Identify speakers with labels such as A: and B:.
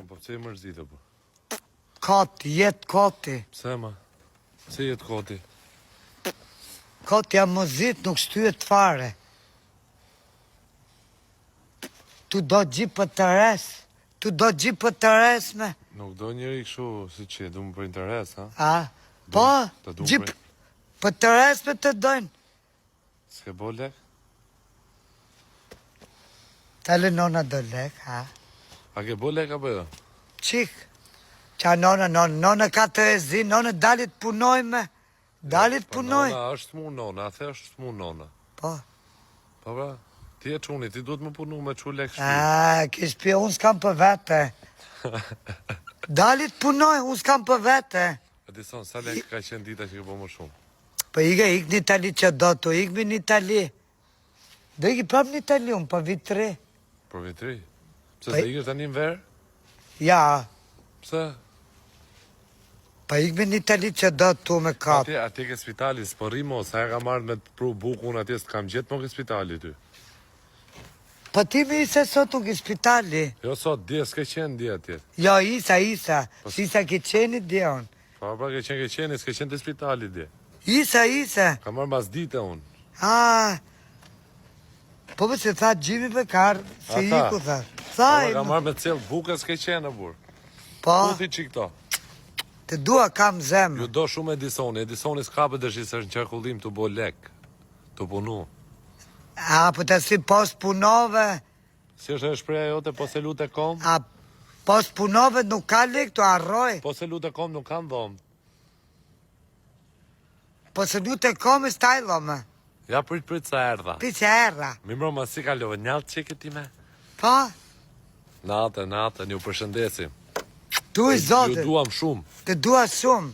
A: Po pse e mërzite po?
B: Kati, jetë kati.
A: Pse ma? Pse jetë kati?
B: Kati jam mëzit, nuk shtyhet fare. Tu do gjip për të res. Tu do gjip për të res me.
A: Nuk do njëri kështu, si që, du më për interes, ha?
B: A? Po,
A: Ta du
B: gjip
A: për...
B: për të res me të dojnë.
A: S'ke bo lek?
B: Tale nona do lek, ha?
A: A ke bo lek apo jo?
B: Qik. Qa nona ka të ezi, nona dalit punoj me. Dalit punoj.
A: Nona është mu nona, a the është mu nona.
B: Po.
A: Po pra, ti e quni, ti duhet më punu me qu lek shpi.
B: A, kish pje, unë s'kam për vete. Dalit punoj, unë s'kam për vete.
A: A ti son, sa lek ka qenë dita që ke bo më shumë?
B: Po ik në Itali që do të, ikmi në Itali. Do iki prap në Itali, unë për vit 3.
A: Për vitri? Pse se ikës tani në verë?
B: Ja,
A: Pse?
B: pa ikmi në Itali që do të me kapë.
A: Ati ke spitali, s'po rimo, sa e ka marrë me të pru buku, unë atje s'kam gjithë më ke spitali ty.
B: Po ti mi se sot unë ke spitali.
A: Jo sot, dje, s'ke qenë dje atje.
B: Jo, isa. Si sa ke qeni dje unë.
A: Pa ke qenë, s'ke qenë të spitali dje.
B: Isa.
A: Ka marrë mas dite unë.
B: A, po për se tha gjimi për karë, se iku tha. Tha
A: Pa
B: e
A: ka
B: më.
A: marrë me cilë buke s'ke qenë, burë.
B: Po,
A: Ku ti që këto?
B: të dua kam zemë.
A: Ju do shumë Edisoni s'ka për dëshi se është në qarkullim të bo lek, të punu.
B: A, po të si post punove,
A: Si është e shpreja jote, po se lute kom?
B: a post punove nuk ka lek të arroj.
A: Po se lute kom nuk kam dhomë.
B: Po se nuk të komi stajlo me.
A: Ja prit sa erdha.
B: Pice erra.
A: Mimro ma si kalove, njallë që këti me?
B: Po,
A: Natë, ju përshëndesim.
B: tu i
A: Ju
B: zote,
A: duam shumë.
B: të dua shumë.